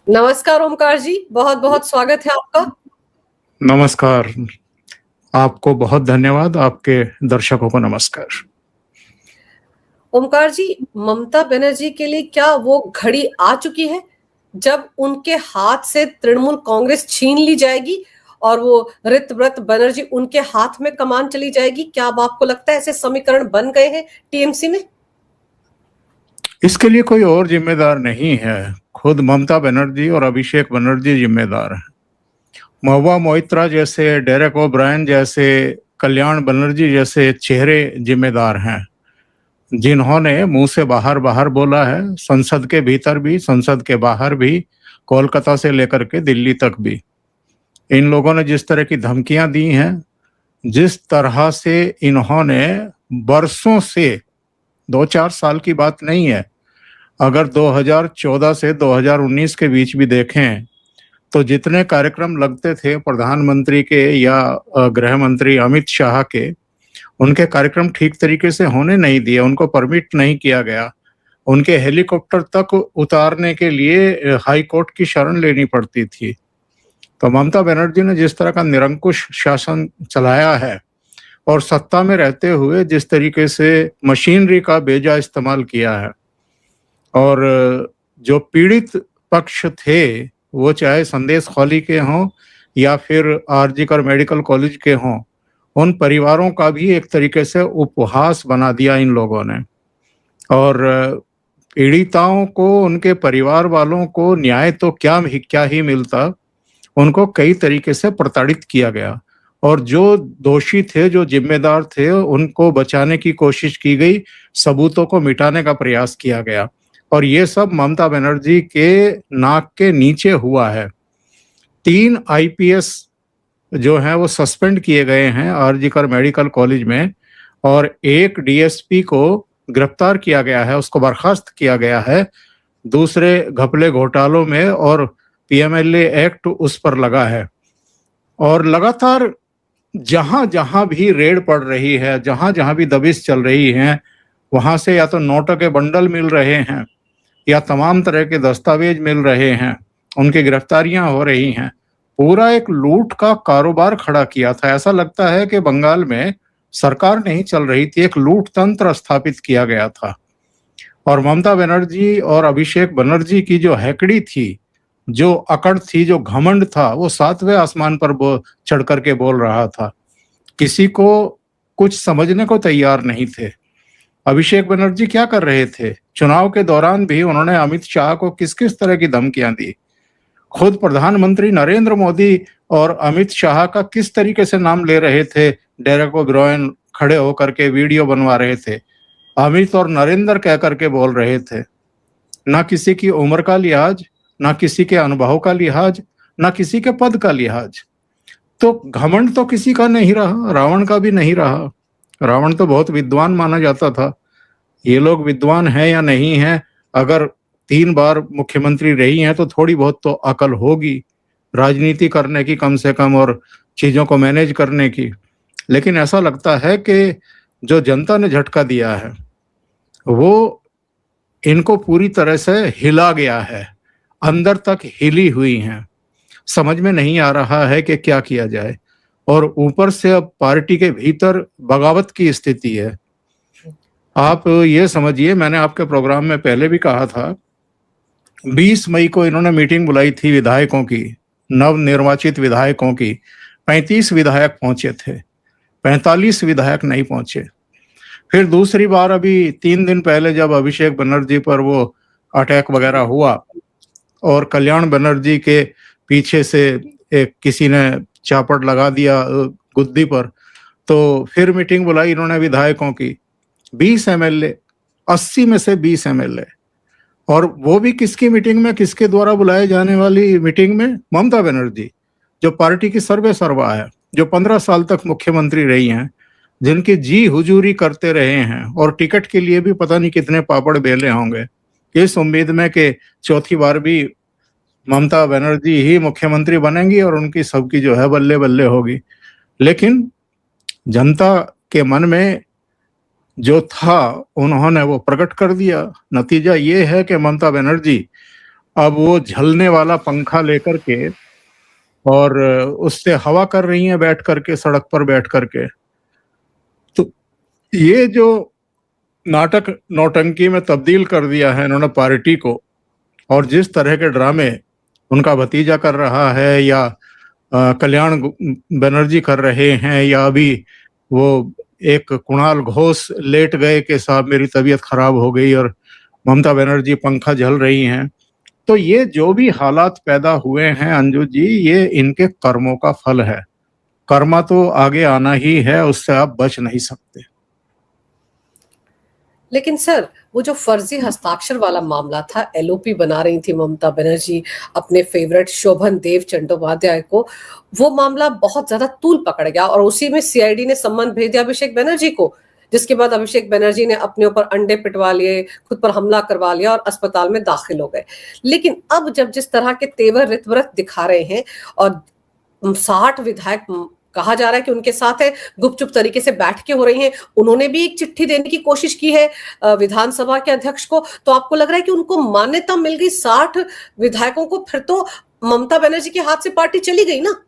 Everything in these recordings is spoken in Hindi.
नमस्कार ओमकार जी, बहुत बहुत स्वागत है आपका। नमस्कार। आपको बहुत धन्यवाद, आपके दर्शकों को नमस्कार। ओमकार जी, ममता बनर्जी के लिए क्या वो घड़ी आ चुकी है जब उनके हाथ से तृणमूल कांग्रेस छीन ली जाएगी और वो ऋतव्रत बनर्जी उनके हाथ में कमान चली जाएगी? क्या अब आपको लगता है ऐसे समीकरण बन गए हैं टीएमसी में? इसके लिए कोई और जिम्मेदार नहीं है, खुद ममता बनर्जी और अभिषेक बनर्जी जिम्मेदार हैं। महुआ मोइत्रा जैसे, डेरेक ओब्रायन जैसे, कल्याण बनर्जी जैसे चेहरे जिम्मेदार हैं, जिन्होंने मुंह से बाहर बाहर बोला है, संसद के भीतर भी, संसद के बाहर भी, कोलकाता से लेकर के दिल्ली तक भी। इन लोगों ने जिस तरह की धमकियां दी हैं, जिस तरह से इन्होंने बरसों से, 2-4 साल की बात नहीं है, अगर 2014 से 2019 के बीच भी देखें तो जितने कार्यक्रम लगते थे प्रधानमंत्री के या गृह मंत्री अमित शाह के, उनके कार्यक्रम ठीक तरीके से होने नहीं दिए, उनको परमिट नहीं किया गया। उनके हेलीकॉप्टर तक उतारने के लिए हाई कोर्ट की शरण लेनी पड़ती थी। तो ममता बनर्जी ने जिस तरह का निरंकुश शासन चलाया है और सत्ता में रहते हुए जिस तरीके से मशीनरी का बेजा इस्तेमाल किया है, और जो पीड़ित पक्ष थे, वो चाहे संदेश खौली के हों या फिर आरजीकर मेडिकल कॉलेज के हों, उन परिवारों का भी एक तरीके से उपहास बना दिया इन लोगों ने। और पीड़िताओं को, उनके परिवार वालों को न्याय तो क्या ही मिलता, उनको कई तरीके से प्रताड़ित किया गया। और जो दोषी थे, जो जिम्मेदार थे, उनको बचाने की कोशिश की गई, सबूतों को मिटाने का प्रयास किया गया। और ये सब ममता बनर्जी के नाक के नीचे हुआ है। 3 आईपीएस जो हैं वो सस्पेंड किए गए हैं आरजीकर मेडिकल कॉलेज में, और एक डीएसपी को गिरफ्तार किया गया है, उसको बर्खास्त किया गया है दूसरे घपले घोटालों में, और पीएमएलए एक्ट उस पर लगा है। और लगातार जहां जहां भी रेड पड़ रही है, जहां जहां भी दबिश चल रही है, वहां से या तो नोटों के बंडल मिल रहे हैं या तमाम तरह के दस्तावेज मिल रहे हैं, उनकी गिरफ्तारियां हो रही हैं। पूरा एक लूट का कारोबार खड़ा किया था। ऐसा लगता है कि बंगाल में सरकार नहीं चल रही थी, एक लूट तंत्र स्थापित किया गया था। और ममता बनर्जी और अभिषेक बनर्जी की जो हैकड़ी थी, जो अकड़ थी, जो घमंड था, वो 7वें आसमान पर चढ़ करके बोल रहा था। किसी को कुछ समझने को तैयार नहीं थे। अभिषेक बनर्जी क्या कर रहे थे? चुनाव के दौरान भी उन्होंने अमित शाह को किस किस तरह की धमकियां दी। खुद प्रधानमंत्री नरेंद्र मोदी और अमित शाह का किस तरीके से नाम ले रहे थे। डेरेक ओब्रायन खड़े होकर के वीडियो बनवा रहे थे, अमित और नरेंद्र कह करके बोल रहे थे। ना किसी की उम्र का लिहाज, ना किसी के अनुभव का लिहाज, ना किसी के पद का लिहाज। तो घमंड तो किसी का नहीं रहा, रावण का भी नहीं रहा। रावण तो बहुत विद्वान माना जाता था। ये लोग विद्वान हैं या नहीं हैं, अगर 3 बार मुख्यमंत्री रही हैं तो थोड़ी बहुत तो अकल होगी राजनीति करने की, कम से कम, और चीजों को मैनेज करने की। लेकिन ऐसा लगता है कि जो जनता ने झटका दिया है वो इनको पूरी तरह से हिला गया है, अंदर तक हिली हुई हैं। समझ में नहीं आ रहा है कि क्या किया जाए। और ऊपर से अब पार्टी के भीतर बगावत की स्थिति है। आप ये समझिए, मैंने आपके प्रोग्राम में पहले भी कहा था, 20 मई को इन्होंने मीटिंग बुलाई थी विधायकों की, नवनिर्वाचित विधायकों की। 35 विधायक पहुंचे थे, 45 विधायक नहीं पहुंचे। फिर दूसरी बार अभी 3 दिन पहले जब अभिषेक बनर्जी पर वो अटैक वगैरह हुआ और कल्याण बनर्जी के पीछे से एक किसी ने चापड़ लगा दिया गुद्दी पर, तो फिर मीटिंग बुलाई इन्होंने विधायकों की। 20 एमएलए, 80 में से 20 एमएलए, और वो भी किसकी मीटिंग में, किसके द्वारा बुलाए जाने वाली मीटिंग में? ममता बनर्जी, जो पार्टी की सर्वे सर्वा है, जो 15 साल तक मुख्यमंत्री रही हैं, जिनकी जी हुजूरी करते रहे हैं, और टिकट के लिए भी पता नहीं कितने पापड़ बेले होंगे, इस उम्मीद में कि चौथी बार भी ममता बनर्जी ही मुख्यमंत्री बनेंगी और उनकी सबकी जो है बल्ले बल्ले होगी। लेकिन जनता के मन में जो था उन्होंने वो प्रकट कर दिया। नतीजा ये है कि ममता बनर्जी अब वो झलने वाला पंखा लेकर के और उससे हवा कर रही हैं बैठ करके, सड़क पर बैठ करके। तो ये जो नाटक नौटंकी में तब्दील कर दिया है इन्होंने पार्टी को, और जिस तरह के ड्रामे उनका भतीजा कर रहा है या कल्याण बनर्जी कर रहे हैं, या अभी वो एक कुणाल घोष लेट गए कि साहब मेरी तबीयत खराब हो गई और ममता बनर्जी पंखा झल रही हैं। तो ये जो भी हालात पैदा हुए हैं अंजू जी, ये इनके कर्मों का फल है। कर्मा तो आगे आना ही है, उससे आप बच नहीं सकते। लेकिन सर, वो जो फर्जी हस्ताक्षर वाला मामला था, एलओपी बना रही थी ममता बनर्जी अपने फेवरेट शोभन देव चट्टोपाध्याय को, वो मामला बहुत ज्यादा तूल पकड़ गया और उसी में सीआईडी ने सम्मन भेज दिया अभिषेक बनर्जी को, जिसके बाद अभिषेक बनर्जी ने अपने ऊपर अंडे पिटवा लिए, खुद पर हमला करवा लिया और अस्पताल में दाखिल हो गए। लेकिन अब जब जिस तरह के तेवर रितव्रत दिखा रहे हैं और 60 विधायक कहा जा रहा है कि उनके साथ है, गुपचुप तरीके से बैठ के हो रही हैं, उन्होंने भी एक चिट्ठी देने की कोशिश की है विधानसभा के अध्यक्ष को, तो आपको लग रहा है कि उनको मान्यता मिल गई 60 विधायकों को, फिर तो ममता बनर्जी के हाथ से पार्टी चली गई ना?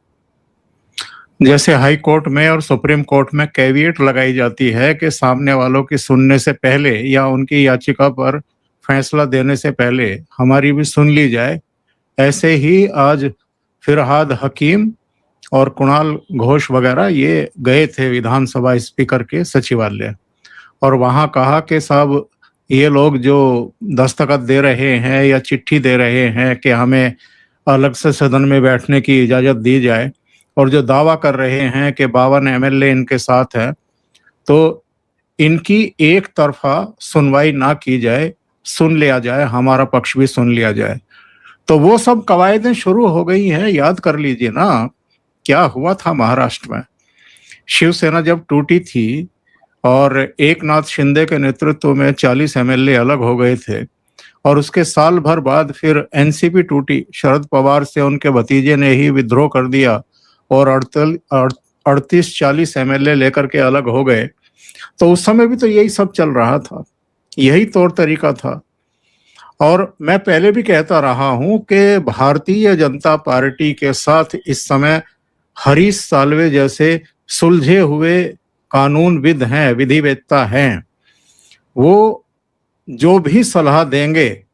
जैसे हाई कोर्ट में और सुप्रीम कोर्ट में कैविएट लगाई जाती है कि सामने वालों की सुनने से पहले या उनकी याचिका पर फैसला देने से पहले हमारी भी सुन ली जाए, ऐसे ही आज फिरहाद हकीम और कुणाल घोष वगैरह ये गए थे विधानसभा स्पीकर के सचिवालय, और वहां कहा कि साहब ये लोग जो दस्तखत दे रहे हैं या चिट्ठी दे रहे हैं कि हमें अलग से सदन में बैठने की इजाजत दी जाए, और जो दावा कर रहे हैं कि 52 एमएलए इनके साथ है, तो इनकी एक तरफा सुनवाई ना की जाए, सुन लिया जाए, हमारा पक्ष भी सुन लिया जाए। तो वो सब कवायदें शुरू हो गई हैं। याद कर लीजिए ना क्या हुआ था महाराष्ट्र में। शिवसेना जब टूटी थी और एकनाथ शिंदे के नेतृत्व में 40 एमएलए अलग हो गए थे, और उसके साल भर बाद फिर एनसीपी टूटी, शरद पवार से उनके भतीजे ने ही विद्रोह कर दिया और 38-40 एमएलए लेकर के अलग हो गए। तो उस समय भी तो यही सब चल रहा था, यही तौर तरीका था। और मैं पहले भी कहता रहा हूं कि भारतीय जनता पार्टी के साथ इस समय हरीश साल्वे जैसे सुलझे हुए कानूनविद हैं, विधिवेत्ता हैं, वो जो भी सलाह देंगे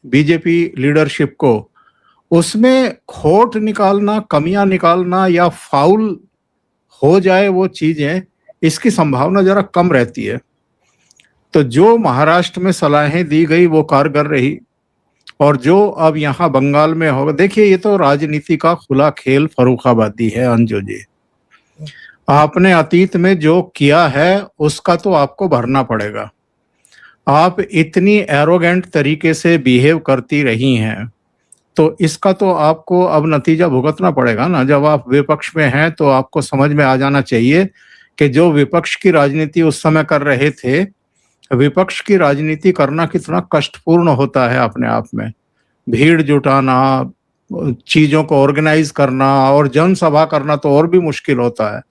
बीजेपी लीडरशिप को, उसमें खोट निकालना, कमियां निकालना या फाउल हो जाए वो चीजें, इसकी संभावना जरा कम रहती है। तो जो महाराष्ट्र में सलाहें दी गई वो कारगर रही, और जो अब यहाँ बंगाल में होगा, देखिए ये तो राजनीति का खुला खेल फर्रुखाबादी है अंजू जी। आपने अतीत में जो किया है उसका तो आपको भरना पड़ेगा। आप इतनी एरोगेंट तरीके से बिहेव करती रही हैं, तो इसका तो आपको अब नतीजा भुगतना पड़ेगा ना। जब आप विपक्ष में हैं तो आपको समझ में आ जाना चाहिए कि जो विपक्ष की राजनीति उस समय कर रहे थे, विपक्ष की राजनीति करना कितना कष्टपूर्ण होता है अपने आप में। भीड़ जुटाना, चीजों को ऑर्गेनाइज करना और जनसभा करना तो और भी मुश्किल होता है।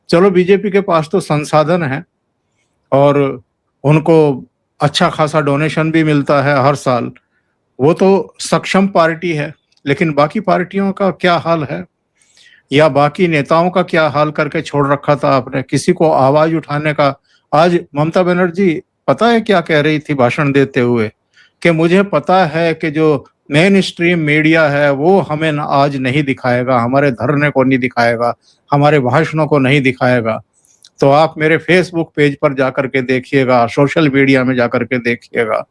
चलो बीजेपी के पास तो संसाधन है और उनको अच्छा खासा डोनेशन भी मिलता है हर साल, वो तो सक्षम पार्टी है। लेकिन बाकी पार्टियों का क्या हाल है, या बाकी नेताओं का क्या हाल करके छोड़ रखा था आपने, किसी को आवाज उठाने का। आज ममता बनर्जी पता है क्या कह रही थी भाषण देते हुए, कि मुझे पता है कि जो मेन स्ट्रीम मीडिया है वो हमें आज नहीं दिखाएगा, हमारे धरने को नहीं दिखाएगा, हमारे भाषणों को नहीं दिखाएगा, तो आप मेरे फेसबुक पेज पर जाकर के देखिएगा, सोशल मीडिया में जाकर के देखिएगा।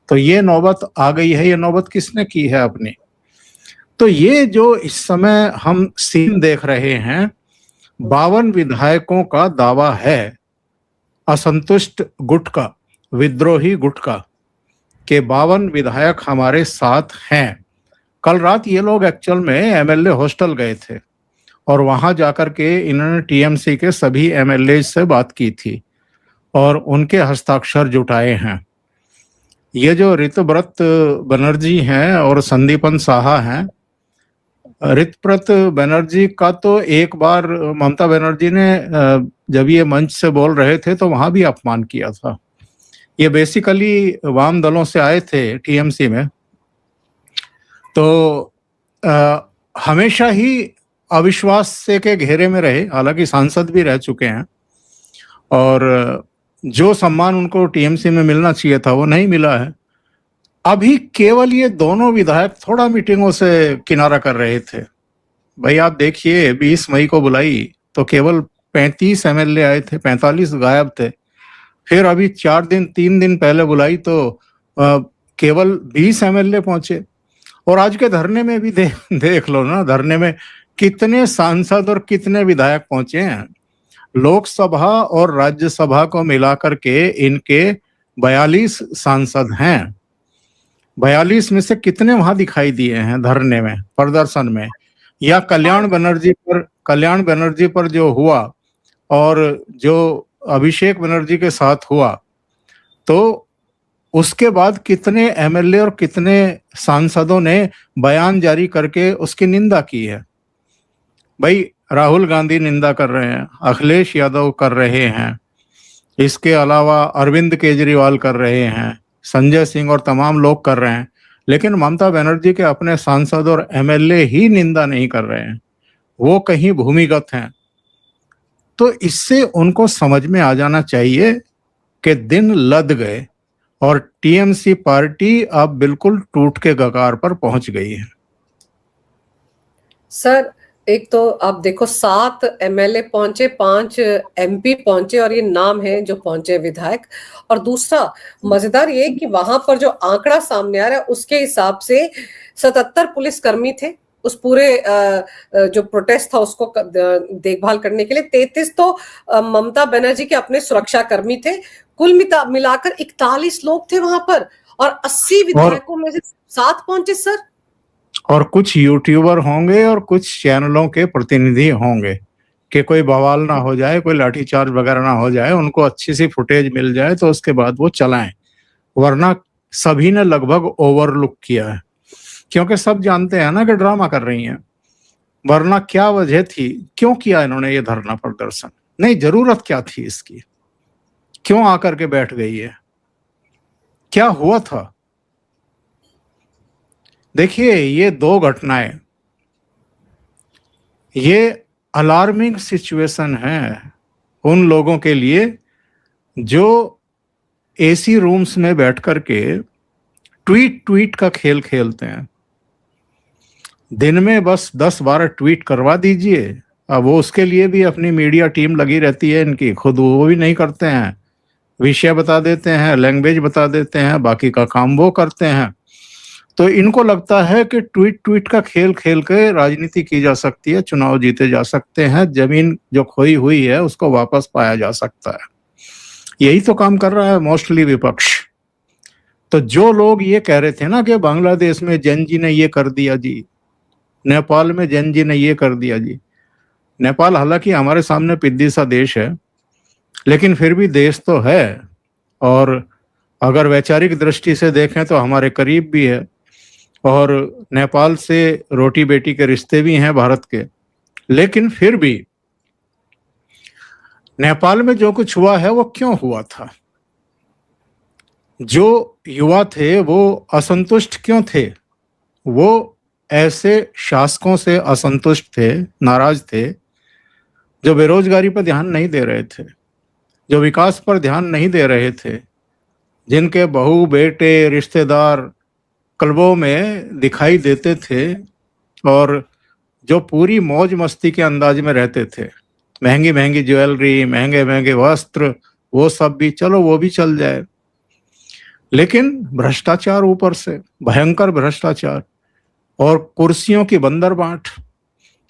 तो ये नौबत आ गई है। ये नौबत किसने की है अपनी? तो ये जो इस समय हम सीन देख रहे हैं, 52 विधायकों का दावा है, असंतुष्ट गुट का, विद्रोही गुट का, के 52 विधायक हमारे साथ हैं। कल रात ये लोग एक्चुअल में एमएलए हॉस्टल गए थे और वहां जाकर के इन्होंने टीएमसी के सभी एमएलए से बात की थी और उनके हस्ताक्षर जुटाए हैं। ये जो ऋतव्रत बनर्जी हैं और संदीपन साहा हैं, ऋतव्रत बनर्जी का तो एक बार ममता बनर्जी ने जब ये मंच से बोल रहे थे तो वहां भी अपमान किया था। ये बेसिकली वाम दलों से आए थे टीएमसी में, तो हमेशा ही अविश्वास से के घेरे में रहे, हालांकि सांसद भी रह चुके हैं, और जो सम्मान उनको टीएमसी में मिलना चाहिए था वो नहीं मिला है। अभी केवल ये दोनों विधायक थोड़ा मीटिंगों से किनारा कर रहे थे। भाई आप देखिए, 20 मई को बुलाई तो केवल 35 एमएलए आए थे, 45 गायब थे। फिर अभी 3 दिन पहले बुलाई तो केवल 20 एमएलए पहुंचे। और आज के धरने में भी देख लो ना, धरने में कितने सांसद और कितने विधायक पहुंचे हैं। लोकसभा और राज्यसभा को मिलाकर के इनके 42 सांसद हैं। 42 में से कितने वहां दिखाई दिए हैं धरने में, प्रदर्शन में? या कल्याण बनर्जी पर जो हुआ और जो अभिषेक बनर्जी के साथ हुआ, तो उसके बाद कितने एमएलए और कितने सांसदों ने बयान जारी करके उसकी निंदा की है। भाई राहुल गांधी निंदा कर रहे हैं, अखिलेश यादव कर रहे हैं, इसके अलावा अरविंद केजरीवाल कर रहे हैं, संजय सिंह और तमाम लोग कर रहे हैं, लेकिन ममता बनर्जी के अपने सांसद और एमएलए ही निंदा नहीं कर रहे हैं, वो कहीं भूमिगत हैं। तो इससे उनको समझ में आ जाना चाहिए कि दिन लद गए और टीएमसी पार्टी अब बिल्कुल टूट के कगार पर पहुंच गई है। सर, एक तो आप देखो 7 एमएलए पहुंचे, 5 एमपी पहुंचे, और ये नाम है जो पहुंचे विधायक। और दूसरा मजेदार ये कि वहां पर जो आंकड़ा सामने आ रहा है उसके हिसाब से 77 पुलिसकर्मी थे उस पूरे जो प्रोटेस्ट था उसको देखभाल करने के लिए। 33 तो ममता बनर्जी के अपने सुरक्षा कर्मी थे। कुल मिलाकर 41 लोग थे वहां पर, और 80 विधायकों में से 7 पहुंचे सर। और कुछ यूट्यूबर होंगे और कुछ चैनलों के प्रतिनिधि होंगे कि कोई बवाल ना हो जाए, कोई लाठीचार्ज वगैरह ना हो जाए, उनको अच्छी सी फुटेज मिल जाए तो उसके बाद वो चलाएं। वरना सभी ने लगभग ओवरलुक किया है, क्योंकि सब जानते हैं ना कि ड्रामा कर रही हैं। वरना क्या वजह थी, क्यों किया इन्होंने ये धरना प्रदर्शन? नहीं, जरूरत क्या थी इसकी? क्यों आकर के बैठ गई है? क्या हुआ था? देखिए, ये 2 घटनाएं, ये अलार्मिंग सिचुएशन है उन लोगों के लिए जो एसी रूम्स में बैठ करके ट्वीट का खेल खेलते हैं। दिन में बस 10-12 ट्वीट करवा दीजिए। अब वो उसके लिए भी अपनी मीडिया टीम लगी रहती है इनकी, खुद वो भी नहीं करते हैं। विषय बता देते हैं, लैंग्वेज बता देते हैं, बाकी का काम वो करते हैं। तो इनको लगता है कि ट्वीट का खेल खेल के राजनीति की जा सकती है, चुनाव जीते जा सकते हैं, जमीन जो खोई हुई है उसको वापस पाया जा सकता है। यही तो काम कर रहा है मोस्टली विपक्ष। तो जो लोग ये कह रहे थे ना कि बांग्लादेश में जैन जी ने ये कर दिया जी, नेपाल में जैन जी ने ये कर दिया जी। नेपाल हालांकि हमारे सामने पिद्दी सा देश है, लेकिन फिर भी देश तो है, और अगर वैचारिक दृष्टि से देखें तो हमारे करीब भी है, और नेपाल से रोटी बेटी के रिश्ते भी हैं भारत के। लेकिन फिर भी नेपाल में जो कुछ हुआ है वो क्यों हुआ था? जो युवा थे वो असंतुष्ट क्यों थे? वो ऐसे शासकों से असंतुष्ट थे, नाराज थे, जो बेरोजगारी पर ध्यान नहीं दे रहे थे, जो विकास पर ध्यान नहीं दे रहे थे, जिनके बहू बेटे रिश्तेदार क्लबों में दिखाई देते थे, और जो पूरी मौज मस्ती के अंदाज में रहते थे। महंगी महंगी ज्वेलरी, महंगे महंगे वस्त्र, वो सब भी चलो, वो भी चल जाए, लेकिन भ्रष्टाचार ऊपर से, भयंकर भ्रष्टाचार और कुर्सियों की बंदर बांट।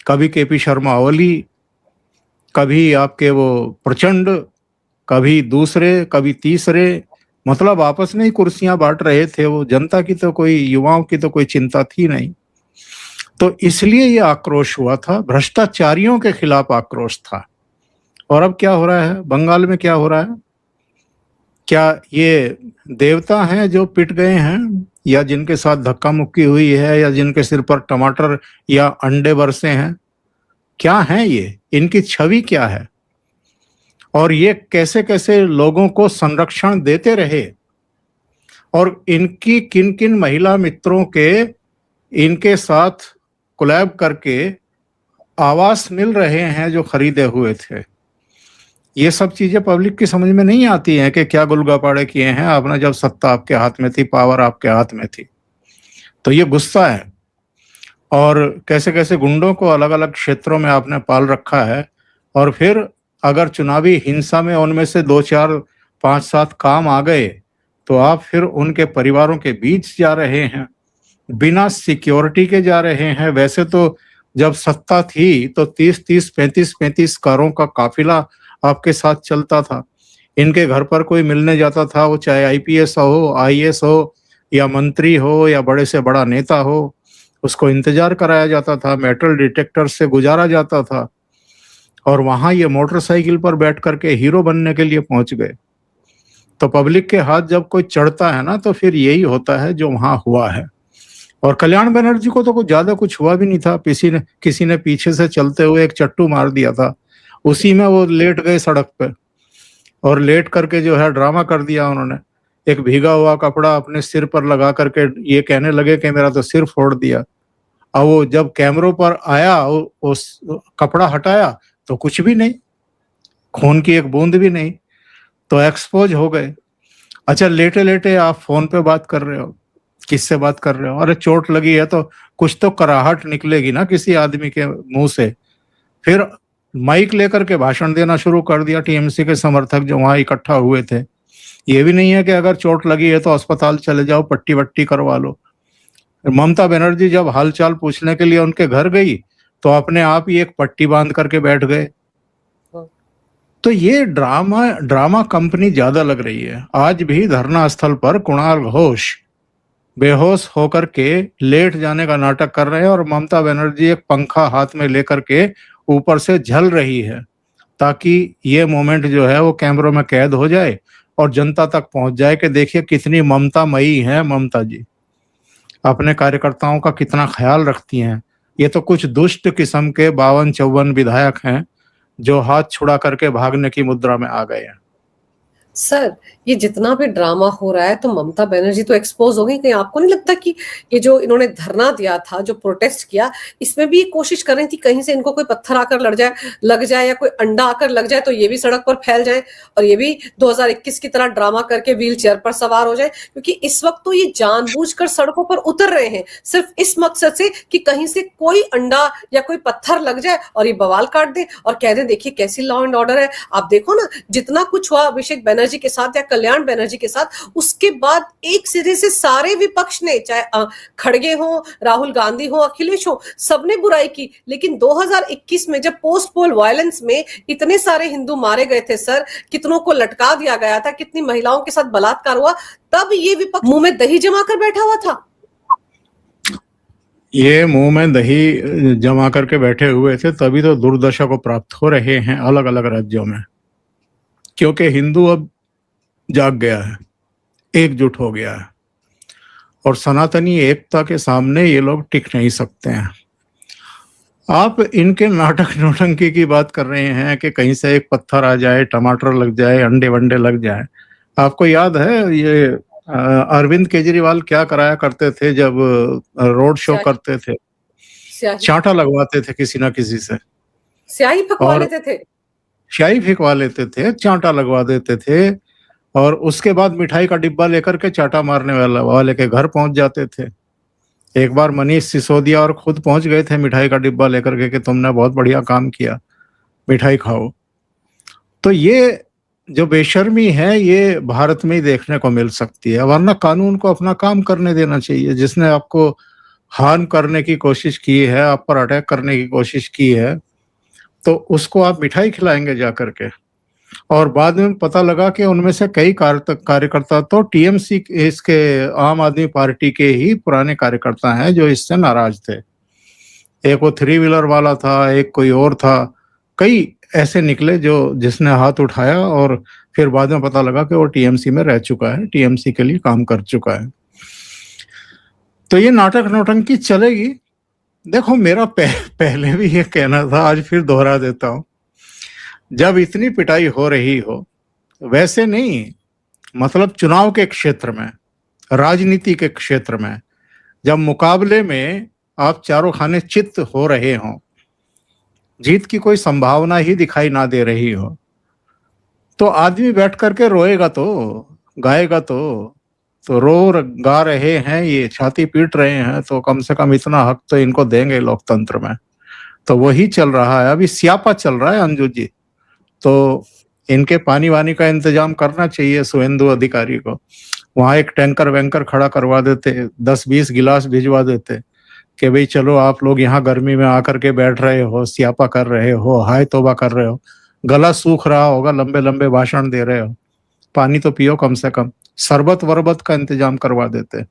कभी केपी शर्मा ओली, कभी आपके वो प्रचंड, कभी दूसरे, कभी तीसरे, मतलब आपस में ही कुर्सियां बांट रहे थे। वो जनता की तो कोई, युवाओं की तो कोई चिंता थी नहीं। तो इसलिए ये आक्रोश हुआ था, भ्रष्टाचारियों के खिलाफ आक्रोश था। और अब क्या हो रहा है बंगाल में? क्या हो रहा है? क्या ये देवता हैं जो पिट गए हैं, या जिनके साथ धक्का मुक्की हुई है, या जिनके सिर पर टमाटर या अंडे बरसे हैं? क्या हैं ये? इनकी छवि क्या है? और ये कैसे कैसे लोगों को संरक्षण देते रहे, और इनकी किन किन महिला मित्रों के इनके साथ कोलैब करके आवास मिल रहे हैं जो खरीदे हुए थे। ये सब चीजें पब्लिक की समझ में नहीं आती हैं कि क्या गुलगापाड़े किए हैं आपने जब सत्ता आपके हाथ में थी, पावर आपके हाथ में थी। तो ये गुस्सा है। और कैसे कैसे गुंडों को अलग अलग क्षेत्रों में आपने पाल रखा है, और फिर अगर चुनावी हिंसा में उनमें से 2 4 5 7 काम आ गए तो आप फिर उनके परिवारों के बीच जा रहे हैं, बिना सिक्योरिटी के जा रहे हैं। वैसे तो जब सत्ता थी तो 30-30 35-35 कारों का काफिला आपके साथ चलता था। इनके घर पर कोई मिलने जाता था, वो चाहे आईपीएस हो, आईएएस हो, या मंत्री हो, या बड़े से बड़ा नेता हो, उसको इंतजार कराया जाता था, मेटल डिटेक्टर से गुजारा जाता था, और वहां ये मोटरसाइकिल पर बैठ करके हीरो बनने के लिए पहुंच गए। तो पब्लिक के हाथ जब कोई चढ़ता है ना, तो फिर यही होता है जो वहां हुआ है। और कल्याण बनर्जी को तो कुछ ज्यादा कुछ हुआ भी नहीं था, किसी ने पीछे से चलते हुए एक चट्टू मार दिया था, उसी में वो लेट गए सड़क पे, और लेट करके जो है ड्रामा कर दिया उन्होंने। एक भीगा हुआ कपड़ा अपने सिर पर लगा करके ये कहने लगे कि मेरा तो सिर फोड़ दिया। अब वो जब कैमरों पर आया, उस कपड़ा हटाया तो कुछ भी नहीं, खून की एक बूंद भी नहीं, तो एक्सपोज हो गए। अच्छा, लेटे लेटे आप फोन पे बात कर रहे हो, किससे बात कर रहे हो? अरे चोट लगी है तो कुछ तो कराहट निकलेगी ना किसी आदमी के मुंह से। फिर माइक लेकर के भाषण देना शुरू कर दिया टीएमसी के समर्थक जो वहां इकट्ठा हुए थे। ये भी नहीं है कि अगर चोट लगी है तो अस्पताल चले जाओ, पट्टी वट्टी करवा लो। ममता बनर्जी जब हालचाल पूछने के लिए उनके घर गई तो अपने आप ही एक पट्टी बांध करके बैठ गए। तो ये ड्रामा कंपनी ज्यादा लग रही है। आज भी धरना स्थल पर कुणाल घोष बेहोश होकर के लेट जाने का नाटक कर रहे हैं, और ममता बनर्जी एक पंखा हाथ में लेकर के ऊपर से झल रही है, ताकि ये मोमेंट जो है वो कैमरों में कैद हो जाए और जनता तक पहुंच जाए कि देखिए कितनी ममतामयी है ममता जी, अपने कार्यकर्ताओं का कितना ख्याल रखती हैं। ये तो कुछ दुष्ट किस्म के 52-54 विधायक हैं जो हाथ छुड़ा करके भागने की मुद्रा में आ गए हैं। सर, ये जितना भी ड्रामा हो रहा है तो ममता बनर्जी तो एक्सपोज हो गई। कहीं आपको नहीं लगता कि ये जो इन्होंने धरना दिया था, जो प्रोटेस्ट किया, इसमें भी कोशिश कर रही थी कहीं से इनको कोई पत्थर आकर लग जाए या कोई अंडा आकर लग जाए तो ये भी सड़क पर फैल जाए और ये भी 2021 की तरह ड्रामा करके व्हील चेयर पर सवार हो जाए? क्योंकि इस वक्त तो ये जानबूझकर सड़कों पर उतर रहे हैं सिर्फ इस मकसद से कि कहीं से कोई अंडा या कोई पत्थर लग जाए और ये बवाल काट दे और कह दे देखिए कैसी लॉ एंड ऑर्डर है। आप देखो ना, जितना कुछ हुआ अभिषेक बनर्जी के साथ या कल्याण बनर्जी के साथ, उसके बाद एक सिरे से सारे विपक्ष ने, चाहे खड़गे हो, राहुल गांधी हो, अखिलेश हो, सबने बुराई की। लेकिन 2021 में जब पोस्ट पोल वायलेंस में इतने सारे हिंदू मारे गए थे सर, कितनों को लटका दिया गया था, कितनी महिलाओं के साथ बलात्कार हुआ, तब ये विपक्ष मुंह में दही जमा कर बैठा हुआ था। ये मुंह में दही जमा करके बैठे हुए थे, तभी तो दुर्दशा को प्राप्त हो रहे हैं अलग अलग राज्यों में, क्योंकि हिंदू अब जाग गया है, एकजुट हो गया है, और सनातनी एकता के सामने ये लोग टिक नहीं सकते हैं। आप इनके नाटक नौटंकी की बात कर रहे हैं कि कहीं से एक पत्थर आ जाए, टमाटर लग जाए, अंडे वंडे लग जाए। आपको याद है ये अरविंद केजरीवाल क्या कराया करते थे जब रोड शो करते थे? चांटा लगवाते थे किसी ना किसी से, स्याही फकवा लेते थे, स्याही फेंकवा लेते थे, चांटा लगवा देते थे, और उसके बाद मिठाई का डिब्बा लेकर के चाटा मारने वाले के घर पहुंच जाते थे। एक बार मनीष सिसोदिया और खुद पहुंच गए थे मिठाई का डिब्बा लेकर के कि तुमने बहुत बढ़िया काम किया, मिठाई खाओ। तो ये जो बेशर्मी है ये भारत में ही देखने को मिल सकती है, वरना कानून को अपना काम करने देना चाहिए। जिसने आपको हार्म करने की कोशिश की है, आप पर अटैक करने की कोशिश की है, तो उसको आप मिठाई खिलाएंगे जा करके। और बाद में पता लगा कि उनमें से कई कार्यकर्ता तो टीएमसी, इसके आम आदमी पार्टी के ही पुराने कार्यकर्ता हैं जो इससे नाराज थे। एक वो 3 व्हीलर वाला था, एक कोई और था, कई ऐसे निकले जिसने हाथ उठाया, और फिर बाद में पता लगा कि वो टीएमसी में रह चुका है, टीएमसी के लिए काम कर चुका है। तो ये नाटक नौटंकी चलेगी। देखो, मेरा पहले भी ये कहना था, आज फिर दोहरा देता हूं, जब इतनी पिटाई हो रही हो, वैसे नहीं, मतलब चुनाव के क्षेत्र में, राजनीति के क्षेत्र में जब मुकाबले में आप चारों खाने चित्त हो रहे हों, जीत की कोई संभावना ही दिखाई ना दे रही हो, तो आदमी बैठ करके रोएगा तो, गाएगा तो गा रहे हैं, ये छाती पीट रहे हैं, तो कम से कम इतना हक तो इनको देंगे लोकतंत्र में। तो वही चल रहा है, अभी स्यापा चल रहा है अंजू जी। तो इनके पानी वानी का इंतजाम करना चाहिए शुभेंदु अधिकारी को। वहां एक टैंकर वैंकर खड़ा करवा देते, 10-20 गिलास भिजवा देते कि भाई चलो आप लोग यहाँ गर्मी में आकर के बैठ रहे हो, स्यापा कर रहे हो, हाय तौबा कर रहे हो, गला सूख रहा होगा, लंबे लंबे भाषण दे रहे हो, पानी तो पियो कम से कम। शरबत वरबत का इंतजाम करवा देते।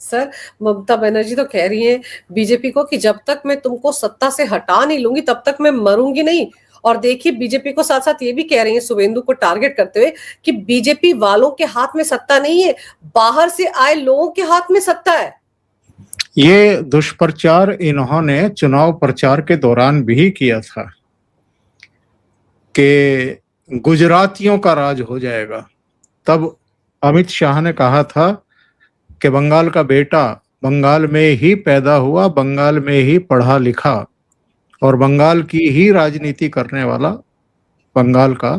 सर, ममता बनर्जी तो कह रही है बीजेपी को कि जब तक मैं तुमको सत्ता से हटा नहीं लूंगी तब तक मैं मरूंगी नहीं। और देखिए बीजेपी को साथ साथ ये भी कह रही है शुभेंदु को टारगेट करते हुए कि बीजेपी वालों के हाथ में सत्ता नहीं है, बाहर से आए लोगों के हाथ में सत्ता है। ये दुष्प्रचार इन्होंने चुनाव प्रचार के दौरान भी किया था कि गुजरातियों का राज हो जाएगा। तब अमित शाह ने कहा था कि बंगाल का बेटा बंगाल में ही पैदा हुआ, बंगाल में ही पढ़ा लिखा और बंगाल की ही राजनीति करने वाला बंगाल का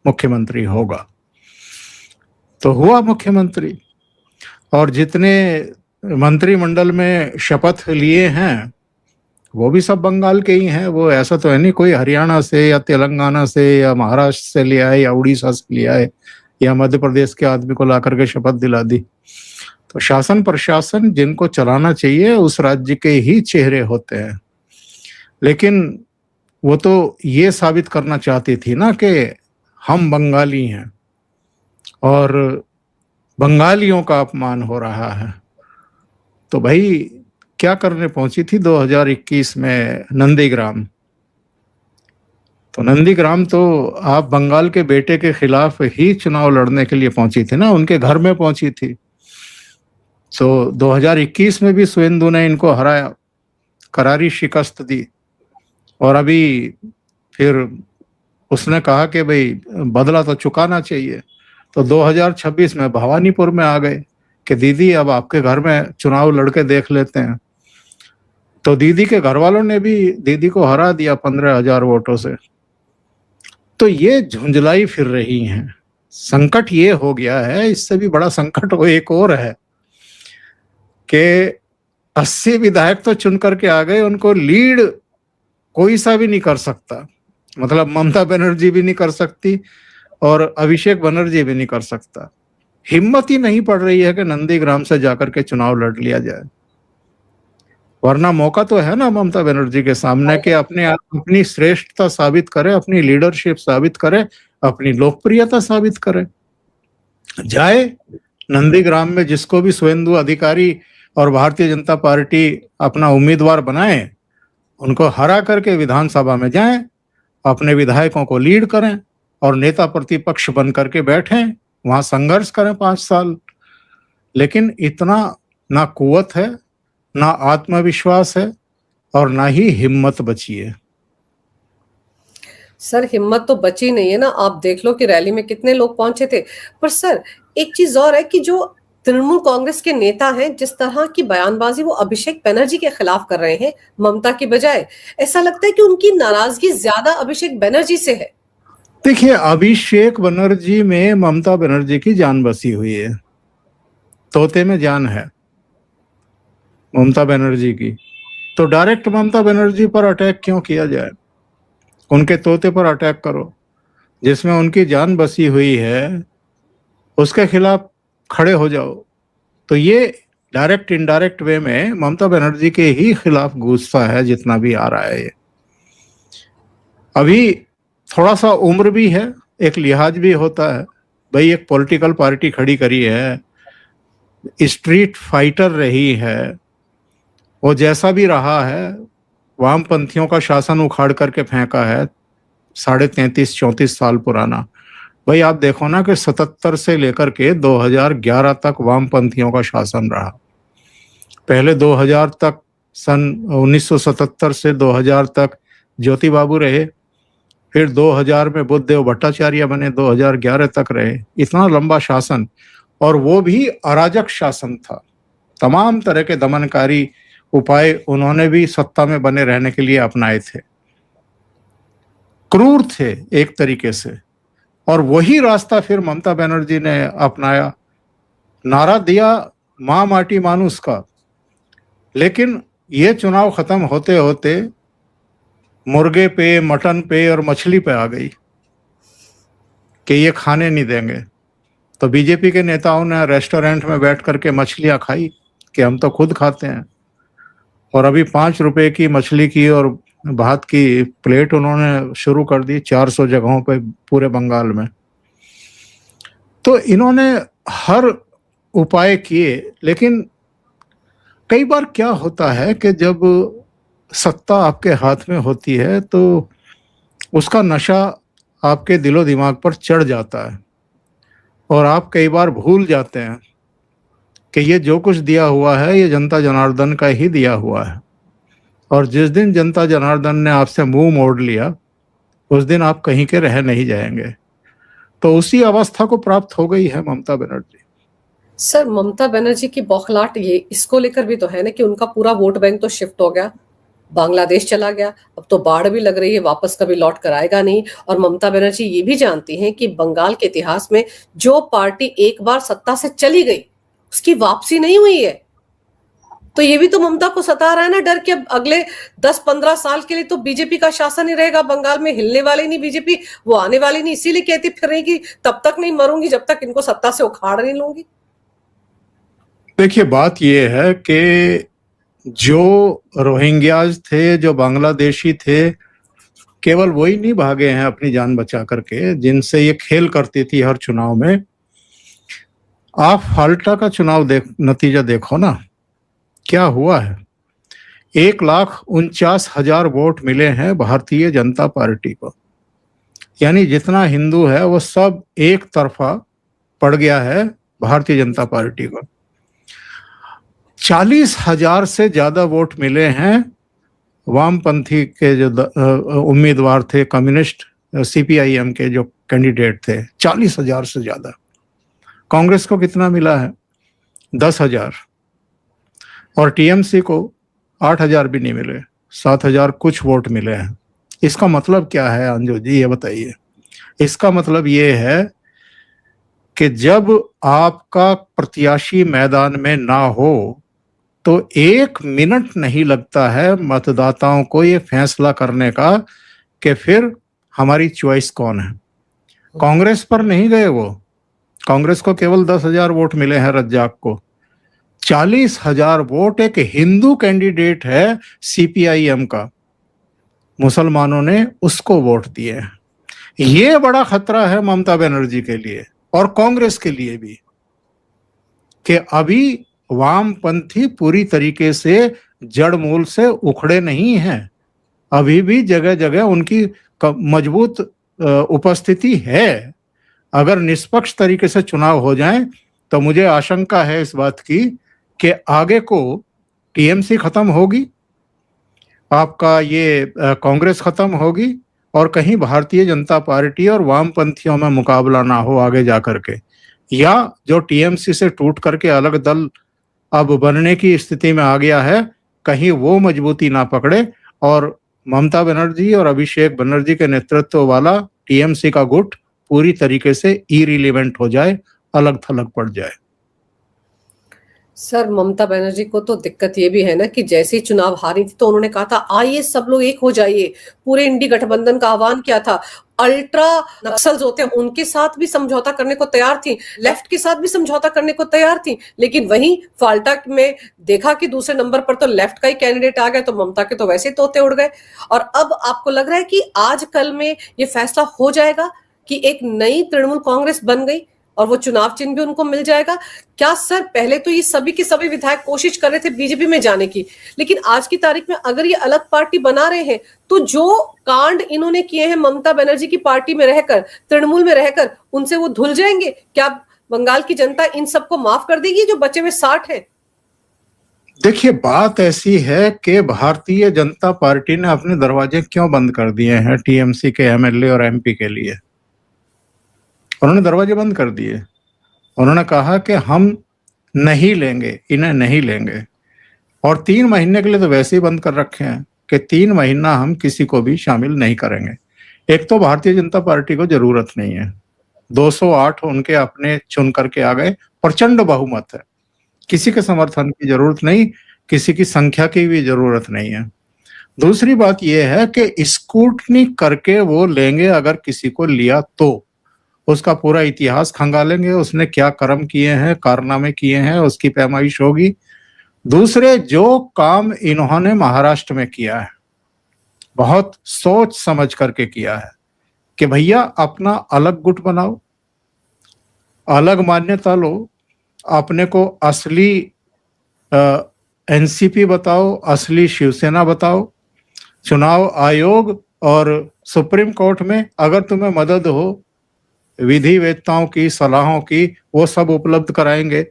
मुख्यमंत्री होगा। तो हुआ मुख्यमंत्री, और जितने मंत्रिमंडल में शपथ लिए हैं वो भी सब बंगाल के ही हैं। वो ऐसा तो है नहीं कोई हरियाणा से या तेलंगाना से या महाराष्ट्र से लिया है या उड़ीसा से लिया है या मध्य प्रदेश के आदमी को ला करके शपथ दिला दी। तो शासन प्रशासन जिनको चलाना चाहिए उस राज्य के ही चेहरे होते हैं। लेकिन वो तो ये साबित करना चाहती थी ना कि हम बंगाली हैं और बंगालियों का अपमान हो रहा है। तो भाई क्या करने पहुंची थी 2021 में नंदीग्राम। तो नंदीग्राम तो आप बंगाल के बेटे के खिलाफ ही चुनाव लड़ने के लिए पहुंची थी ना, उनके घर में पहुंची थी। तो 2021 में भी शुभेंदु ने इनको हराया, करारी शिकस्त दी, और अभी फिर उसने कहा कि भाई बदला तो चुकाना चाहिए। तो 2026 में भवानीपुर में आ गए कि दीदी अब आपके घर में चुनाव लड़के देख लेते हैं। तो दीदी के घर वालों ने भी दीदी को हरा दिया 15,000 वोटों से। तो ये झुंझलाई फिर रही हैं। संकट ये हो गया है, इससे भी बड़ा संकट वो एक और है कि 80 विधायक तो चुन करके आ गए, उनको लीड कोई सा भी नहीं कर सकता। मतलब ममता बनर्जी भी नहीं कर सकती और अभिषेक बनर्जी भी नहीं कर सकता। हिम्मत ही नहीं पड़ रही है कि नंदीग्राम से जाकर के चुनाव लड़ लिया जाए। वरना मौका तो है ना ममता बनर्जी के सामने कि अपनी श्रेष्ठता साबित करे, अपनी लीडरशिप साबित करे, अपनी लोकप्रियता साबित करे। जाए नंदीग्राम में, जिसको भी शुभेंदु अधिकारी और भारतीय जनता पार्टी अपना उम्मीदवार बनाए, उनको हरा करके विधानसभा में जाएं, अपने विधायकों को लीड करें और नेता प्रतिपक्ष बन करके बैठें, वहां संघर्ष करें 5 साल। लेकिन इतना ना कुवत है, ना आत्मविश्वास है और ना ही हिम्मत बची है। सर हिम्मत तो बची नहीं है ना, आप देख लो कि रैली में कितने लोग पहुंचे थे। पर सर एक चीज और है कि जो तृणमूल कांग्रेस के नेता हैं, जिस तरह की बयानबाजी वो अभिषेक बनर्जी के खिलाफ कर रहे हैं ममता की बजाय, ऐसा लगता है कि उनकी नाराजगी ज्यादा अभिषेक बनर्जी से है। देखिए, अभिषेक बनर्जी में ममता बनर्जी की जान बसी हुई है, तोते में जान है ममता बनर्जी की। तो डायरेक्ट ममता बनर्जी पर अटैक क्यों किया जाए? उनके तोते पर अटैक करो, जिसमें उनकी जान बसी हुई है उसके खिलाफ खड़े हो जाओ। तो ये डायरेक्ट इनडायरेक्ट वे में ममता बनर्जी के ही खिलाफ गुस्सा है जितना भी आ रहा है। ये अभी थोड़ा सा उम्र भी है, एक लिहाज भी होता है। भाई एक पॉलिटिकल पार्टी खड़ी करी है, स्ट्रीट फाइटर रही है, वो जैसा भी रहा है, वामपंथियों का शासन उखाड़ करके फेंका है 33-34 साल पुराना। भाई आप देखो ना कि 77 से लेकर के 2011 तक वामपंथियों का शासन रहा। पहले 2000 तक, सन 1977 से 2000 तक ज्योति बाबू रहे, फिर 2000 में बुद्धदेव भट्टाचार्य बने, 2011 तक रहे। इतना लंबा शासन, और वो भी अराजक शासन था। तमाम तरह के दमनकारी उपाय उन्होंने भी सत्ता में बने रहने के लिए अपनाए थे। क्रूर थे एक तरीके से, और वही रास्ता फिर ममता बनर्जी ने अपनाया। नारा दिया मां माटी मानुस का, लेकिन ये चुनाव खत्म होते होते मुर्गे पे, मटन पे और मछली पे आ गई कि ये खाने नहीं देंगे। तो बीजेपी के नेताओं ने रेस्टोरेंट में बैठ करके मछलियां खाई कि हम तो खुद खाते हैं, और अभी 5 रुपए की मछली की और भात की प्लेट उन्होंने शुरू कर दी 400 जगहों पे पूरे बंगाल में। तो इन्होंने हर उपाय किए, लेकिन कई बार क्या होता है कि जब सत्ता आपके हाथ में होती है तो उसका नशा आपके दिलो दिमाग पर चढ़ जाता है, और आप कई बार भूल जाते हैं कि ये जो कुछ दिया हुआ है ये जनता जनार्दन का ही दिया हुआ है, और जिस दिन जनता जनार्दन ने आपसे मुंह मोड़ लिया उस दिन आप कहीं के रह नहीं जाएंगे। तो उसी अवस्था को प्राप्त हो गई है ममता बनर्जी। सर, ममता बनर्जी की बौखलाहट ये इसको लेकर भी तो है ना कि उनका पूरा वोट बैंक तो शिफ्ट हो गया, बांग्लादेश चला गया, अब तो बाढ़ भी लग रही है, वापस कभी लौट कर आएगा नहीं। और ममता बनर्जी ये भी जानती हैं कि बंगाल के इतिहास में जो पार्टी एक बार सत्ता से चली गई उसकी वापसी नहीं हुई है। तो ये भी तो ममता को सता रहा है ना डर कि अब अगले 10-15 साल के लिए तो बीजेपी का शासन ही रहेगा बंगाल में, हिलने वाली नहीं बीजेपी, वो आने वाली नहीं। इसीलिए कहती फिर रही कि तब तक नहीं मरूंगी जब तक इनको सत्ता से उखाड़ नहीं लूंगी। देखिए, बात ये है कि जो रोहिंग्याज थे, जो बांग्लादेशी थे, केवल वही नहीं भागे हैं अपनी जान बचा करके, जिनसे ये खेल करती थी हर चुनाव में। आप फाल्टा का चुनाव नतीजा देखो ना, क्या हुआ है। 1,49,000 वोट मिले हैं भारतीय जनता पार्टी को, यानी जितना हिंदू है वो सब एक तरफा पड़ गया है भारतीय जनता पार्टी को। 40,000 से ज्यादा वोट मिले हैं वामपंथी के जो उम्मीदवार थे, कम्युनिस्ट सीपीआईएम के जो कैंडिडेट थे, 40,000 से ज्यादा। कांग्रेस को कितना मिला है? 10,000, और टीएमसी को 8,000 भी नहीं मिले, 7,000 कुछ वोट मिले हैं। इसका मतलब क्या है अंजू जी, ये बताइए। इसका मतलब ये है कि जब आपका प्रत्याशी मैदान में ना हो तो 1 मिनट नहीं लगता है मतदाताओं को ये फैसला करने का कि फिर हमारी चॉइस कौन है। कांग्रेस पर नहीं गए वो, कांग्रेस को केवल 10,000 वोट मिले हैं रज्जाक को। 40,000 वोट एक हिंदू कैंडिडेट है सीपीआईएम का, मुसलमानों ने उसको वोट दिए हैं। ये बड़ा खतरा है ममता बनर्जी के लिए और कांग्रेस के लिए भी कि अभी वामपंथी पूरी तरीके से जड़ मूल से उखड़े नहीं हैं। अभी भी जगह जगह उनकी मजबूत उपस्थिति है। अगर निष्पक्ष तरीके से चुनाव हो जाए तो मुझे आशंका है इस बात की कि आगे को टीएमसी खत्म होगी, आपका ये कांग्रेस खत्म होगी, और कहीं भारतीय जनता पार्टी और वामपंथियों में मुकाबला ना हो आगे जाकर के, या जो टीएमसी से टूट करके अलग दल अब बनने की स्थिति में आ गया है, कहीं वो मजबूती ना पकड़े और ममता बनर्जी और अभिषेक बनर्जी के नेतृत्व वाला टीएमसी का गुट पूरी तरीके से इरिलेवेंट हो जाए, अलग थलग पड़ जाए। सर, ममता बनर्जी को तो दिक्कत ये भी है ना कि जैसे ही चुनाव हारी थी तो उन्होंने कहा था आइए सब लोग एक हो जाइए, पूरे इंडी गठबंधन का आह्वान किया था। अल्ट्रा नक्सल्स होते हैं उनके साथ भी समझौता करने को तैयार थी, लेफ्ट के साथ भी समझौता करने को तैयार थी, लेकिन वहीं फाल्टा में देखा कि दूसरे नंबर पर तो लेफ्ट का ही कैंडिडेट आ गया, तो ममता के तो वैसे तोते उड़ गए। और अब आपको लग रहा है कि आज कल में ये फैसला हो जाएगा कि एक नई तृणमूल कांग्रेस बन गई और वो चुनाव चिन्ह भी उनको मिल जाएगा क्या? सर, पहले तो ये सभी के सभी विधायक कोशिश कर रहे थे बीजेपी में जाने की, लेकिन आज की तारीख में अगर ये अलग पार्टी बना रहे हैं तो जो कांड इन्होंने किए हैं ममता बनर्जी की पार्टी में रहकर, तृणमूल में रहकर, उनसे वो धुल जाएंगे क्या? बंगाल की जनता इन सबको माफ कर देगी जो बचे हुए 60 है? देखिए, बात ऐसी है कि भारतीय जनता पार्टी ने अपने दरवाजे क्यों बंद कर दिए हैं टीएमसी के एमएलए और एमपी के लिए? उन्होंने दरवाजे बंद कर दिए। उन्होंने कहा कि हम नहीं लेंगे, इन्हें नहीं लेंगे। और 3 महीने के लिए तो वैसे ही बंद कर रखे हैं कि 3 महीना हम किसी को भी शामिल नहीं करेंगे। एक तो भारतीय जनता पार्टी को जरूरत नहीं है, 208 उनके अपने चुन करके आ गए, प्रचंड बहुमत है, किसी के समर्थन की जरूरत नहीं, किसी की संख्या की भी जरूरत नहीं है। दूसरी बात यह है कि स्क्रूटनी करके वो लेंगे, अगर किसी को लिया तो उसका पूरा इतिहास खंगालेंगे, उसने क्या कर्म किए हैं, कारनामे किए हैं, उसकी पैमाइश होगी। दूसरे, जो काम इन्होंने महाराष्ट्र में किया है, बहुत सोच समझ करके किया है कि भैया अपना अलग गुट बनाओ, अलग मान्यता लो, अपने को असली एनसीपी बताओ, असली शिवसेना बताओ। चुनाव आयोग और सुप्रीम कोर्ट में अगर तुम्हें मदद हो विधि वेत्ताओं की, सलाहों की, वो सब उपलब्ध कराएंगे।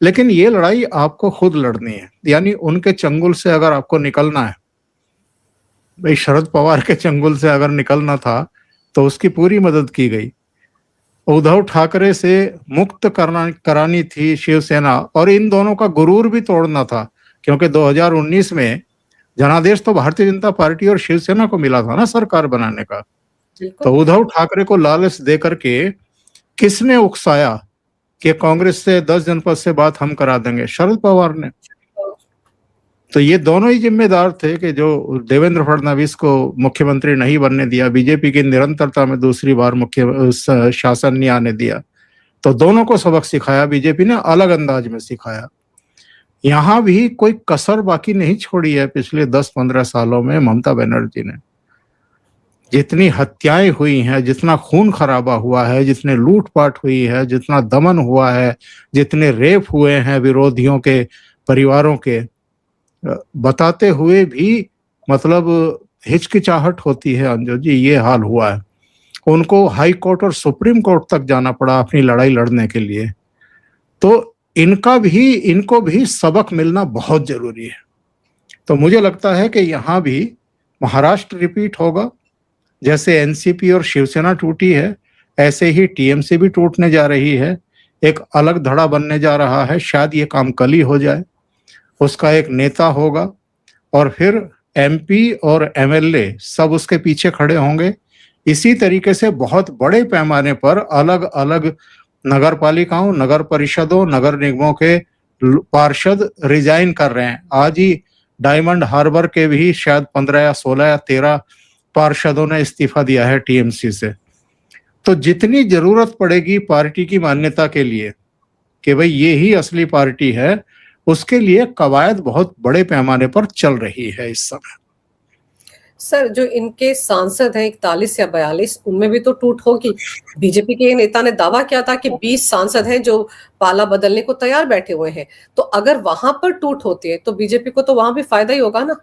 लेकिन ये लड़ाई आपको खुद लड़नी है, यानी उनके चंगुल से अगर आपको निकलना है, भाई शरद पवार के चंगुल से अगर निकलना था तो उसकी पूरी मदद की गई। उद्धव ठाकरे से मुक्त करानी थी शिवसेना, और इन दोनों का गुरूर भी तोड़ना था, क्योंकि 2019 में जनादेश तो भारतीय जनता पार्टी और शिवसेना को मिला था ना सरकार बनाने का। तो उद्धव ठाकरे को लालच दे करके किसने उकसाया कि कांग्रेस से 10 जनपद से बात हम करा देंगे? शरद पवार ने। तो ये दोनों ही जिम्मेदार थे कि जो देवेंद्र फडणवीस को मुख्यमंत्री नहीं बनने दिया, बीजेपी की निरंतरता में दूसरी बार मुख्य शासन नहीं आने दिया, तो दोनों को सबक सिखाया बीजेपी ने, अलग अंदाज में सिखाया। यहां भी कोई कसर बाकी नहीं छोड़ी है पिछले 10-15 सालों में ममता बनर्जी ने। जितनी हत्याएं हुई हैं, जितना खून खराबा हुआ है, जितने लूटपाट हुई है, जितना दमन हुआ है, जितने रेप हुए हैं विरोधियों के परिवारों के, बताते हुए भी मतलब हिचकिचाहट होती है अंजू जी, ये हाल हुआ है। उनको हाई कोर्ट और सुप्रीम कोर्ट तक जाना पड़ा अपनी लड़ाई लड़ने के लिए। तो इनको भी सबक मिलना बहुत जरूरी है। तो मुझे लगता है कि यहाँ भी महाराष्ट्र रिपीट होगा। जैसे एनसीपी और शिवसेना टूटी है, ऐसे ही टीएमसी भी टूटने जा रही है, एक अलग धड़ा बनने जा रहा है। शायद ये काम कल ही हो जाए, उसका एक नेता होगा और फिर एमपी और एमएलए सब उसके पीछे खड़े होंगे। इसी तरीके से बहुत बड़े पैमाने पर अलग अलग नगर पालिकाओं, नगर परिषदों, नगर निगमों के पार्षद रिजाइन कर रहे हैं। आज ही डायमंड हार्बर के भी शायद 15 या 16 या 13 पार्षदों ने इस्तीफा दिया है टीएमसी से। तो जितनी जरूरत पड़ेगी पार्टी की मान्यता के लिए कि भाई ये ही असली पार्टी है, उसके लिए कवायद बहुत बड़े पैमाने पर चल रही है इस समय। सर, जो इनके सांसद हैं 41 या 42, उनमें भी तो टूट होगी। बीजेपी के नेता ने दावा किया था कि 20 सांसद हैं जो पाला बदलने को तैयार बैठे हुए हैं। तो अगर वहां पर टूट होती है तो बीजेपी को तो वहां भी फायदा ही होगा ना।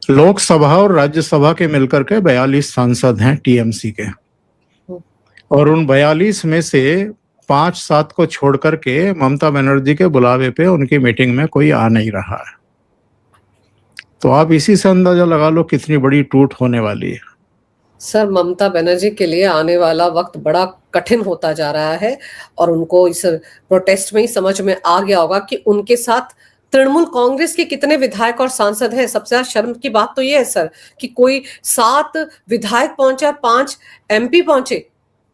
लोकसभा और राज्यसभा के मिलकर के 42 सांसद हैं टीएमसी के, और उन 42 में से 5-7 को छोड़ करके ममता बनर्जी के बुलावे पे उनकी मीटिंग में कोई आ नहीं रहा है। तो आप इसी से अंदाजा लगा लो कितनी बड़ी टूट होने वाली है। सर, ममता बनर्जी के लिए आने वाला वक्त बड़ा कठिन होता जा रहा है, और उनको इस प्रोटेस्ट में ही समझ में आ गया होगा कि उनके साथ तृणमूल कांग्रेस के कितने विधायक और सांसद हैं। सबसे ज्यादा शर्म की बात तो ये है सर कि कोई 7 विधायक पहुंचे और 5 एमपी पहुंचे,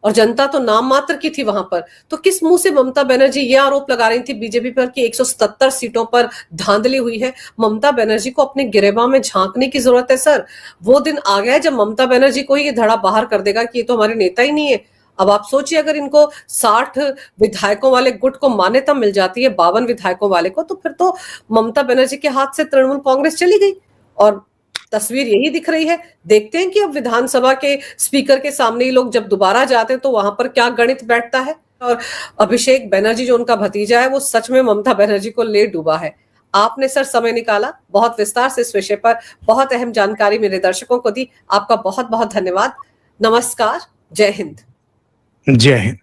और जनता तो नाम मात्र की थी वहां पर। तो किस मुंह से ममता बनर्जी ये आरोप लगा रही थी बीजेपी पर कि 177 सीटों पर धांधली हुई है। ममता बनर्जी को अपने गिरेबान में झांकने की जरूरत है सर। वो दिन आ गया है जब ममता बनर्जी को ही ये धड़ा बाहर कर देगा कि ये तो हमारे नेता ही नहीं है। अब आप सोचिए, अगर इनको 60 विधायकों वाले गुट को मान्यता मिल जाती है 52 विधायकों वाले को, तो फिर तो ममता बनर्जी के हाथ से तृणमूल कांग्रेस चली गई। और तस्वीर यही दिख रही है। देखते हैं कि अब विधानसभा के स्पीकर के सामने ही लोग जब दोबारा जाते हैं तो वहां पर क्या गणित बैठता है। और अभिषेक बनर्जी जो उनका भतीजा है, वो सच में ममता बनर्जी को ले डूबा है। आपने सर समय निकाला, बहुत विस्तार से इस विषय पर बहुत अहम जानकारी मेरे दर्शकों को दी। आपका बहुत बहुत धन्यवाद। नमस्कार, जय हिंद। जय हिंद।